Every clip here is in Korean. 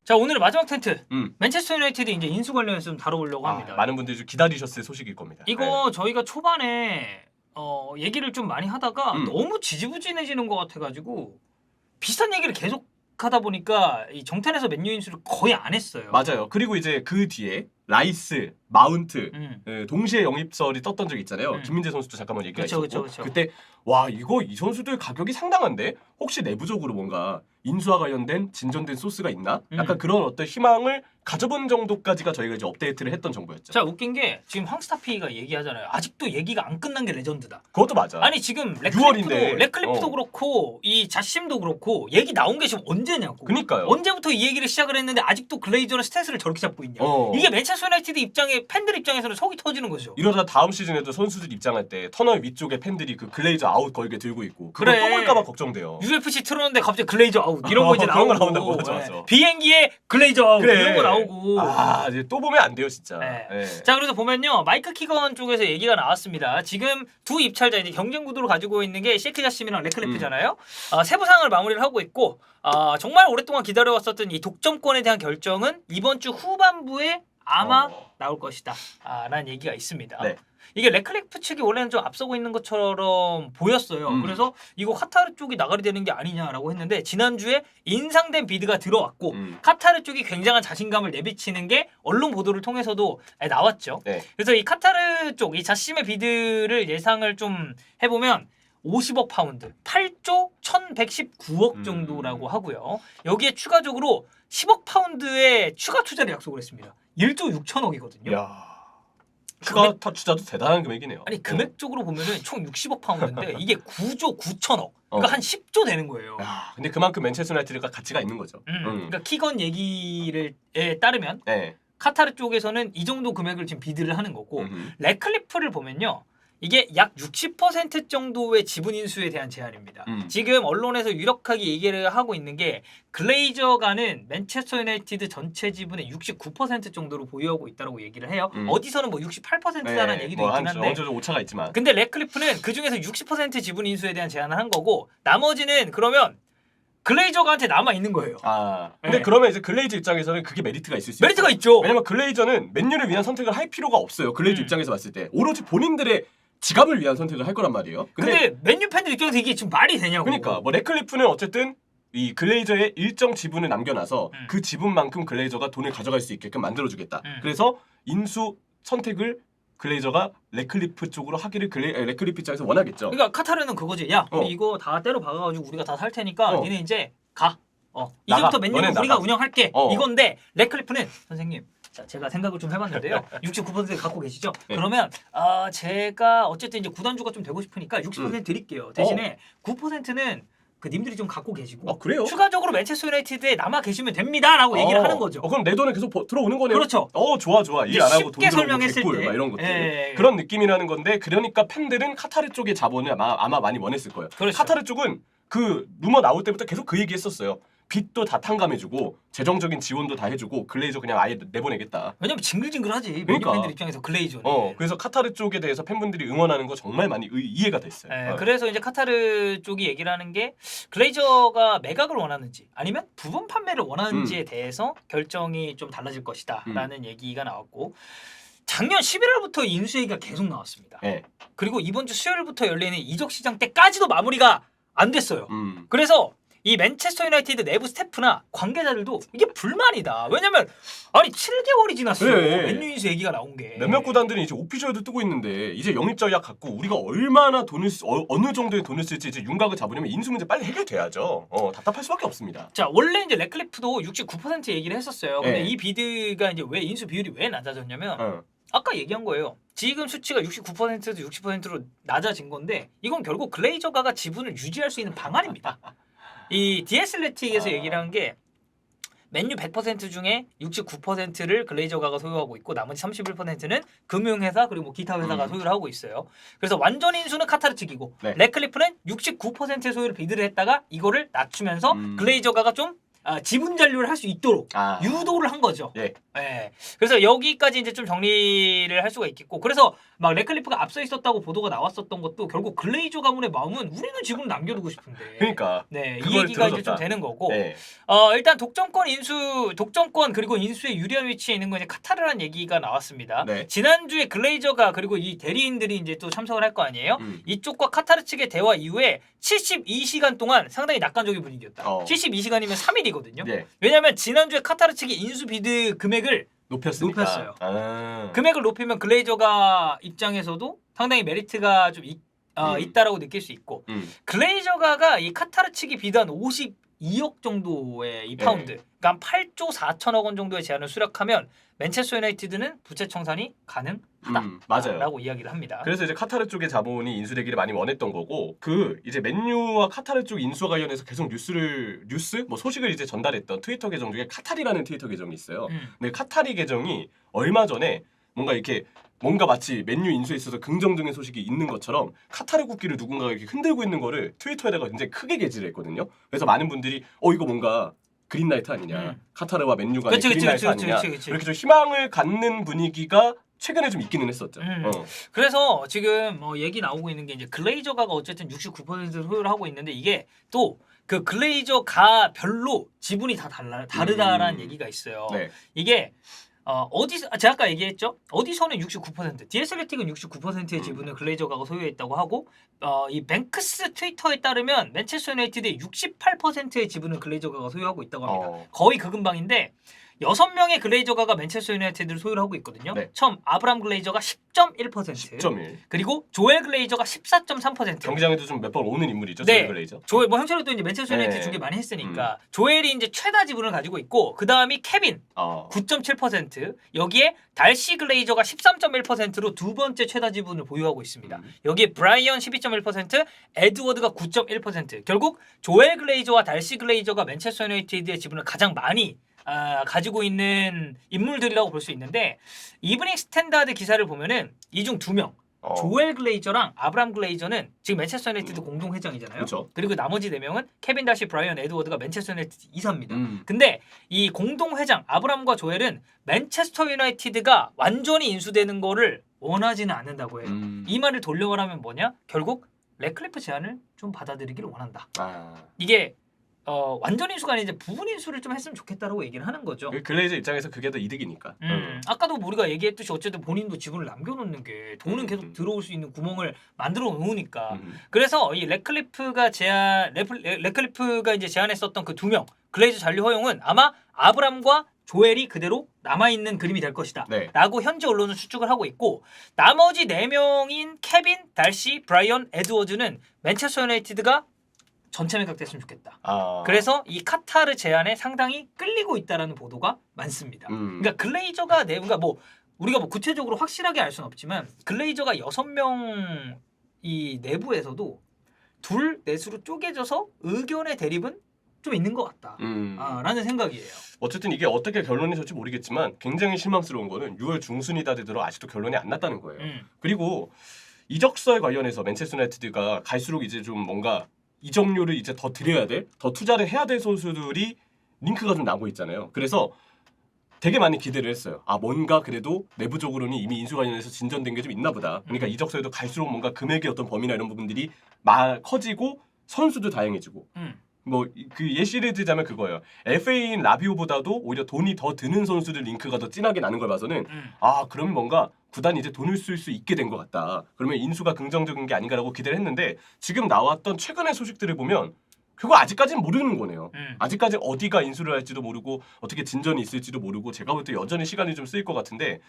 자, 오늘의 마지막 텐트. 맨체스터 유나이티드 이제 인수 관련해서 좀 다뤄보려고 합니다. 많은 분들이 좀 기다리셨을 소식일 겁니다. 이거 저희가 초반에 얘기를 좀 많이 하다가 너무 지지부진해지는 것 같아가지고 비슷한 얘기를 계속 하다 보니까 이 정탄에서 맨유 인수를 거의 안 했어요. 맞아요. 그리고 이제 그 뒤에 라이스, 마운트 동시에 영입설이 떴던 적이 있잖아요. 김민재 선수도 잠깐만 얘기가 있었고 그때 와 이거 이 선수들 가격이 상당한데 혹시 내부적으로 뭔가 인수와 관련된 진전된 소스가 있나? 약간 그런 어떤 희망을 가져본 정도까지가 저희가 이제 업데이트를 했던 정보였죠. 자, 웃긴 게 지금 황스타피가 얘기하잖아요. 아직도 얘기가 안 끝난 게 레전드다. 그것도 맞아. 아니 지금 레클리프도 그렇고 이 자심도 그렇고 얘기 나온 게 지금 언제냐고. 그니까요. 언제부터 이 얘기를 시작을 했는데 아직도 글레이저는 스탠스를 저렇게 잡고 있냐. 이게 맨체스터 유나이티드 입장에 팬들 입장에서는 속이 터지는 거죠. 이러다 다음 시즌에도 선수들 입장할 때 터널 위쪽에 팬들이 그 글레이저 아웃 걸게 들고 있고 그거 그래. 또 볼까봐 걱정돼요. UFC 틀었는데 갑자기 글레이저 아웃 이런 거 이제 나오고 그런 거 나온다고. 맞아. 비행기에 글레이저 아웃 그래. 이런 거 나오고. 이제 또 보면 안 돼요 진짜. 네. 네. 자, 그래서 보면요 마이크 키건 쪽에서 얘기가 나왔습니다. 지금 두 입찰자 이제 경쟁 구도를 가지고 있는 게 셰크 자심이랑 레클리프잖아요. 세부상을 마무리를 하고 있고 정말 오랫동안 기다려왔었던 이 독점권에 대한 결정은 이번 주 후반부에 아마 나올 것이다 라는 얘기가 있습니다. 네. 이게 레클리프 측이 원래는 좀 앞서고 있는 것처럼 보였어요. 그래서 이거 카타르 쪽이 나가리 되는 게 아니냐라고 했는데 지난주에 인상된 비드가 들어왔고 카타르 쪽이 굉장한 자신감을 내비치는 게 언론 보도를 통해서도 나왔죠. 네. 그래서 이 카타르 쪽, 이 자심의 비드를 예상을 좀 해보면 50억 파운드, 8조 1119억 정도라고 하고요. 여기에 추가적으로 10억 파운드의 추가 투자를 약속을 했습니다. 1조 6천억이거든요. 야. 추가 투자도 대단한 금액이네요. 아니 금액적으로 보면은 총 60억 파운드인데 이게 9조 9천억. 그러니까 한 10조 되는 거예요. 야, 근데 그만큼 맨체스터 유나이티드가 가치가 있는 거죠. 그러니까 키건 얘기에 따르면 네. 카타르 쪽에서는 이 정도 금액을 지금 비드를 하는 거고 레클리프를 보면요. 이게 약 60% 정도의 지분 인수에 대한 제한입니다. 지금 언론에서 유력하게 얘기를 하고 있는 게 글레이저가는 맨체스터 유나이티드 전체 지분의 69% 정도로 보유하고 있다고 얘기를 해요. 어디서는 뭐 68%라는 얘기도 있긴 한데 어느 정도 오차가 있지만 근데 레클리프는 그중에서 60% 지분 인수에 대한 제한을 한 거고 나머지는 그러면 글레이저가한테 남아 있는 거예요. 근데 그러면 이제 글레이저 입장에서는 그게 메리트가 있을 수 있어요. 메리트가 있죠. 왜냐면 글레이저는 맨유를 위한 선택을 할 필요가 없어요. 글레이저 입장에서 봤을 때 오로지 본인들의 지갑을 위한 선택을 할 거란 말이에요. 근데 맨유 팬들 입장에서 이게 지금 말이 되냐고. 그러니까 뭐 레클리프는 어쨌든 이 글레이저의 일정 지분을 남겨놔서 그 지분만큼 글레이저가 돈을 가져갈 수 있게끔 만들어주겠다. 그래서 인수 선택을 글레이저가 레클리프 쪽으로 하기를 레클리프 입장에서 원하겠죠. 그러니까 카타르는 그거지. 야, 우리 이거 다 때려 박아가지고 우리가 다 살 테니까 니네 이제 가. 이제부터 맨유는 우리가 운영할게. 이건데 레클리프는 선생님. 자, 제가 생각을 좀 해봤는데요. 69% 갖고 계시죠? 네. 그러면 제가 어쨌든 이제 구단주가 좀 되고 싶으니까 60% 드릴게요. 대신에 9%는 그 님들이 좀 갖고 계시고 그래요? 추가적으로 맨체스터 유나이티드에 남아 계시면 됩니다라고 얘기를 하는 거죠. 그럼 내 돈은 계속 들어오는 거네요. 그렇죠. 좋아. 일 안 하고 돈 쉽게 설명했을 때 막 이런 것들. 그런 느낌이라는 건데 그러니까 팬들은 카타르 쪽의 자본을 아마 많이 원했을 거예요. 그렇죠. 카타르 쪽은 그 루머 나올 때부터 계속 그 얘기했었어요. 빚도 다 탕감해주고 재정적인 지원도 다 해주고 글레이저 그냥 아예 내보내겠다. 왜냐면 징글징글하지. 그러니까. 맨유 팬들 입장에서 글레이저는. 그래서 카타르 쪽에 대해서 팬분들이 응원하는 거 정말 많이 이해가 됐어요. 그래서 이제 카타르 쪽이 얘기를 하는 게 글레이저가 매각을 원하는지 아니면 부분 판매를 원하는지에 대해서 결정이 좀 달라질 것이다라는 얘기가 나왔고 작년 11월부터 인수 얘기가 계속 나왔습니다. 그리고 이번 주 수요일부터 열리는 이적 시장 때까지도 마무리가 안 됐어요. 그래서 이 맨체스터 유나이티드 내부 스태프나 관계자들도 이게 불만이다. 왜냐면 아니 7개월이 지났어요. 맨유 인수 얘기가 나온 게. 몇몇 구단들은 이제 오피셜도 뜨고 있는데 이제 영입 전략 갖고 우리가 얼마나 어느 정도의 돈을 쓸지 이제 윤곽을 잡으려면 인수 문제 빨리 해결돼야죠. 답답할 수밖에 없습니다. 자, 원래 이제 레클리프도 69% 얘기를 했었어요. 근데 이 비드가 이제 왜 인수 비율이 왜 낮아졌냐면 아까 얘기한 거예요. 지금 수치가 69%에서 60%로 낮아진 건데 이건 결국 글레이저가가 지분을 유지할 수 있는 방안입니다. 이 디에슬레틱에서 얘기를 한 게 맨유 100% 중에 69%를 글레이저가가 소유하고 있고 나머지 31%는 금융회사 그리고 뭐 기타 회사가 소유를 하고 있어요. 그래서 완전 인수는 카타르 측이고 레클리프는 69%의 소유를 비드를 했다가 이거를 낮추면서 글레이저가가 좀 지분 잔류를 할 수 있도록 유도를 한 거죠. 예. 예. 그래서 여기까지 이제 좀 정리를 할 수가 있겠고, 그래서 막 레클리프가 앞서 있었다고 보도가 나왔었던 것도 결국 글레이저 가문의 마음은 우리는 지분을 남겨두고 싶은데. 그러니까. 네, 이 얘기가 이제 좀 되는 거고. 네. 일단 독점권 그리고 인수에 유리한 위치에 있는 건 이제 카타르라는 얘기가 나왔습니다. 네. 지난주에 글레이저가 그리고 이 대리인들이 이제 또 참석을 할 거 아니에요. 이쪽과 카타르 측의 대화 이후에 72시간 동안 상당히 낙관적인 분위기였다. 72시간이면 3일이거든요. 네. 왜냐하면 지난주에 카타르 측이 인수 비드 금액을 높였어요. 금액을 높이면 글레이저가 입장에서도 상당히 메리트가 좀 있다라고 느낄 수 있고, 글레이저가가 이 카타르 측이 비단 52억 정도의 이 파운드, 그러니까 한 8조 4천억 원 정도의 제안을 수락하면 맨체스터 유나이티드는 부채 청산이 가능하다라고 이야기를 합니다. 그래서 이제 카타르 쪽의 자본이 인수되기를 많이 원했던 거고, 이제 맨유와 카타르 쪽 인수와 관련해서 계속 소식을 이제 전달했던 트위터 계정 중에 카타리라는 트위터 계정이 있어요. 근데 카타리 계정이 얼마 전에 뭔가 마치 맨유 인수에 있어서 긍정적인 소식이 있는 것처럼 카타르 국기를 누군가가 이렇게 흔들고 있는 거를 트위터에다가 굉장히 크게 게시를 했거든요. 그래서 많은 분들이 이거 뭔가 그린라이트 아니냐, 카타르와 맨유가 그린라이트 아니냐, 이렇게 좀 희망을 갖는 분위기가 최근에 좀 있기는 했었죠. 그래서 지금 얘기 나오고 있는 게 이제 글레이저가가 어쨌든 69%를 소유를 하고 있는데, 이게 또 그 글레이저가 별로 지분이 다 다르다라는 얘기가 있어요. 네. 이게 어디서 제가 아까 얘기했죠? 어디서는 69%, 디에슬레틱은 69%의 지분을 글레이저가가 소유했다고 하고, 이 뱅크스 트위터에 따르면 맨체스터 유나이티드의 68%의 지분을 글레이저가가 소유하고 있다고 합니다. 거의 그 근방인데 6명의 글레이저가가 맨체스터 유나이티드를 소유를 하고 있거든요. 네. 처음 아브람 글레이저가 10.1%, 10.1. 그리고 조엘 글레이저가 14.3%. 경기장에도 좀 몇 번 오는 인물이죠. 네. 조엘 글레이저. 형철이도 이제 맨체스터 유나이티드 중계 많이 했으니까 조엘이 이제 최다 지분을 가지고 있고, 그 다음이 케빈 9.7%, 여기에 달시 글레이저가 13.1%로 두 번째 최다 지분을 보유하고 있습니다. 여기에 브라이언 12.1%, 에드워드가 9.1%. 결국 조엘 글레이저와 달시 글레이저가 맨체스터 유나이티드의 지분을 가장 많이 가지고 있는 인물들이라고 볼 수 있는데, 이브닝 스탠다드 기사를 보면은 이 중 2명, 조엘 글레이저랑 아브람 글레이저는 지금 맨체스터 유나이티드 공동 회장이잖아요. 그쵸. 그리고 나머지 4명은 케빈 다시, 브라이언 에드워드가 맨체스터 유나이티드 이사입니다. 근데 이 공동 회장 아브람과 조엘은 맨체스터 유나이티드가 완전히 인수되는 거를 원하지는 않는다고 해요. 이 말을 돌려 말하면 뭐냐? 결국 레클리프 제안을 좀 받아들이기를 원한다. 이게 완전 인수가 아니라 이제 부분 인수를 좀 했으면 좋겠다라고 얘기를 하는 거죠. 글레이저 입장에서 그게 더 이득이니까. 아까도 우리가 얘기했듯이 어쨌든 본인도 지분을 남겨놓는 게 돈은 계속 들어올 수 있는 구멍을 만들어 놓으니까. 그래서 이 레클리프가 이제 제안했었던 그 2명 글레이저 잔류 허용은 아마 아브람과 조엘이 그대로 남아있는 그림이 될 것이다. 네. 라고 현재 언론은 추측을 하고 있고, 나머지 4명인 케빈, 달시, 브라이언, 에드워즈는 맨체스터 유나이티드가 전체 매각됐으면 좋겠다. 그래서 이 카타르 제안에 상당히 끌리고 있다라는 보도가 많습니다. 그러니까 글레이저가 우리가 구체적으로 확실하게 알 수는 없지만, 글레이저가 6명 이 내부에서도 둘 넷으로 쪼개져서 의견의 대립은 좀 있는 것 같다. 라는 생각이에요. 어쨌든 이게 어떻게 결론이 될지 모르겠지만 굉장히 실망스러운 거는 6월 중순이다 되도록 아직도 결론이 안 났다는 거예요. 그리고 이적설 관련해서 맨체스터 유나이티드가 갈수록 이제 좀 뭔가 이적료를 이제 더 드려야 돼, 더 투자를 해야 될 선수들이 링크가 좀 나고 있잖아요. 그래서 되게 많이 기대를 했어요. 뭔가 그래도 내부적으로는 이미 인수 관련해서 진전된 게 좀 있나 보다. 그러니까 이적설도 갈수록 뭔가 금액의 어떤 범위나 이런 부분들이 커지고 선수도 다양해지고. 그 예시를 들자면 그거예요. FA인 라비오보다도 오히려 돈이 더 드는 선수들 링크가 더 진하게 나는 걸 봐서는 그러면 뭔가 구단이 이제 돈을 쓸 수 있게 된 것 같다. 그러면 인수가 긍정적인 게 아닌가라고 기대를 했는데, 지금 나왔던 최근의 소식들을 보면 그거 아직까지는 모르는 거네요. 아직까지 어디가 인수를 할지도 모르고 어떻게 진전이 있을지도 모르고, 제가 볼 때 여전히 시간이 좀 쓰일 것 같은데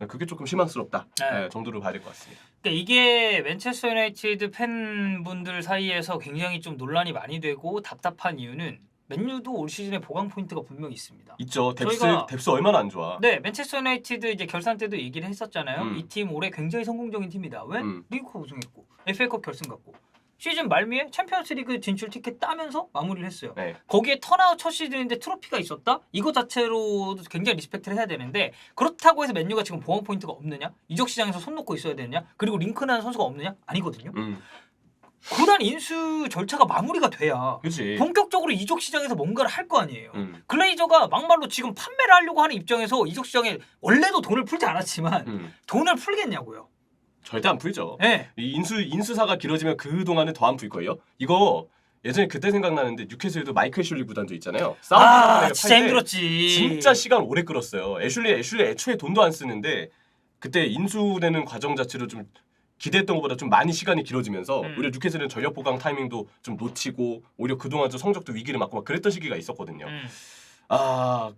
그게 조금 실망스럽다 정도로 봐야 될 것 같습니다. 그러니까 이게 맨체스터 유나이티드 팬분들 사이에서 굉장히 좀 논란이 많이 되고 답답한 이유는, 맨유도 올 시즌에 보강 포인트가 분명히 있습니다. 있죠. 뎁스 얼마나 안 좋아. 네, 맨체스터 유나이티드 이제 결산 때도 얘기를 했었잖아요. 이 팀 올해 굉장히 성공적인 팀이다. 왜? 리그컵 우승했고, FA컵 결승 갔고, 시즌 말미에 챔피언스리그 진출 티켓 따면서 마무리를 했어요. 네. 거기에 턴아웃 첫 시즌인데 트로피가 있었다? 이거 자체로도 굉장히 리스펙트를 해야 되는데, 그렇다고 해서 맨유가 지금 보강 포인트가 없느냐? 이적 시장에서 손 놓고 있어야 되느냐? 그리고 링크난 선수가 없느냐? 아니거든요. 그런 인수 절차가 마무리가 돼야 그치. 본격적으로 이적 시장에서 뭔가를 할 거 아니에요. 글레이저가 막말로 지금 판매를 하려고 하는 입장에서 이적 시장에 원래도 돈을 풀지 않았지만 돈을 풀겠냐고요. 절대 안 풀죠. 네. 이 인수사가 길어지면 그 동안은 더 안 풀 거예요. 이거 예전에 그때 생각나는데 뉴캐슬도 마이클 애슐리 구단도 있잖아요. 진짜 힘들었지. 진짜 시간 오래 끌었어요. 애슐리 애초에 돈도 안 쓰는데 그때 인수되는 과정 자체로 좀 기대했던 것보다 좀 많이 시간이 길어지면서 오히려 뉴캐슬은 전력 보강 타이밍도 좀 놓치고 오히려 그동안 좀 성적도 위기를 맞고 막 그랬던 시기가 있었거든요.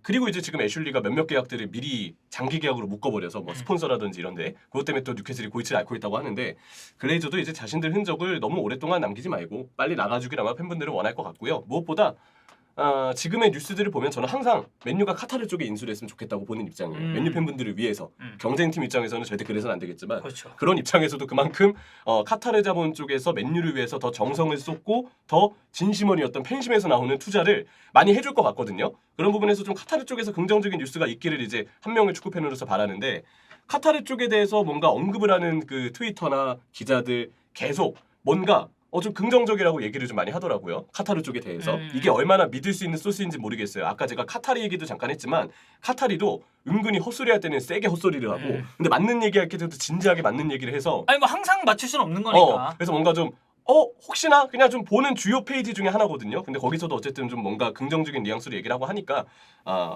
그리고 이제 지금 애슐리가 몇몇 계약들을 미리 장기 계약으로 묶어버려서 뭐 스폰서라든지 이런데 그것 때문에 또 뉴캐슬이 골치를 앓고 있다고 하는데 글레이저도 이제 자신들 흔적을 너무 오랫동안 남기지 말고 빨리 나가주길 아마 팬분들은 원할 것 같고요. 무엇보다 지금의 뉴스들을 보면 저는 항상 맨유가 카타르 쪽에 인수를 했으면 좋겠다고 보는 입장이에요. 맨유 팬분들을 위해서. 경쟁팀 입장에서는 절대 그래서는 안 되겠지만 그렇죠. 그런 입장에서도 그만큼 카타르 자본 쪽에서 맨유를 위해서 더 정성을 쏟고 더 진심어리였던 팬심에서 나오는 투자를 많이 해줄 것 같거든요. 그런 부분에서 좀 카타르 쪽에서 긍정적인 뉴스가 있기를 이제 한 명의 축구팬으로서 바라는데 카타르 쪽에 대해서 뭔가 언급을 하는 그 트위터나 기자들 계속 뭔가 좀 긍정적이라고 얘기를 좀 많이 하더라고요. 카타르 쪽에 대해서. 이게 얼마나 믿을 수 있는 소스인지 모르겠어요. 아까 제가 카타르 얘기도 잠깐 했지만 카타리도 은근히 헛소리 할 때는 세게 헛소리를 하고 근데 맞는 얘기할 때도 진지하게 맞는 얘기를 해서 아니 뭐 항상 맞출 수는 없는 거니까. 그래서 뭔가 좀 혹시나 그냥 좀 보는 주요 페이지 중에 하나거든요. 근데 거기서도 어쨌든 좀 뭔가 긍정적인 뉘앙스로 얘기를 하고 하니까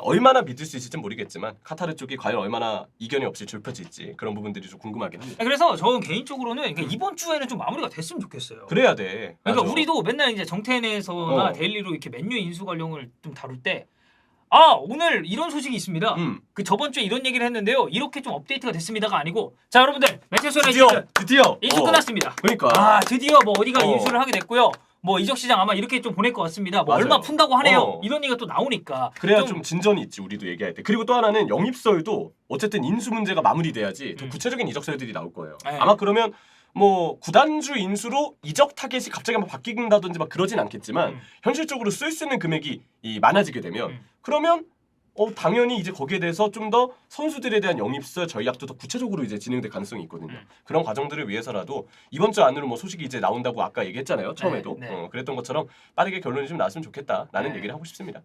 얼마나 믿을 수 있을지 모르겠지만 카타르 쪽이 과연 얼마나 이견이 없이 좁혀질지 그런 부분들이 좀 궁금하긴 합니다. 그래서 저는 개인적으로는 그러니까 이번 주에는 좀 마무리가 됐으면 좋겠어요. 그래야 돼. 그러니까 맞아. 우리도 맨날 이제 정태현에서나 데일리로 이렇게 맨유 인수 관련을 좀 다룰 때 오늘 이런 소식이 있습니다. 그 저번 주에 이런 얘기를 했는데요. 이렇게 좀 업데이트가 됐습니다가 아니고 자 여러분들 매체소의 드디어 인수 끝났습니다. 그러니까 드디어 뭐 어디가 인수를 하게 됐고요. 뭐 이적 시장 아마 이렇게 좀 보낼 것 같습니다. 뭐 맞아요. 얼마 푼다고 하네요. 이런 얘기가 또 나오니까 그래야 좀 진전이 있지 우리도 얘기할 때. 그리고 또 하나는 영입설도 어쨌든 인수 문제가 마무리돼야지 더 구체적인 이적설들이 나올 거예요. 네. 아마 그러면 뭐 구단주 인수로 이적 타겟이 갑자기 한번 바뀐다든지 막 그러진 않겠지만 현실적으로 쓸 수 있는 금액이 많아지게 되면 그러면 당연히 이제 거기에 대해서 좀 더 선수들에 대한 영입설 전략도 더 구체적으로 이제 진행될 가능성이 있거든요. 그런 과정들을 위해서라도 이번 주 안으로 뭐 소식이 이제 나온다고 아까 얘기했잖아요. 처음에도 그랬던 것처럼 빠르게 결론이 좀 나왔으면 좋겠다라는 얘기를 하고 싶습니다.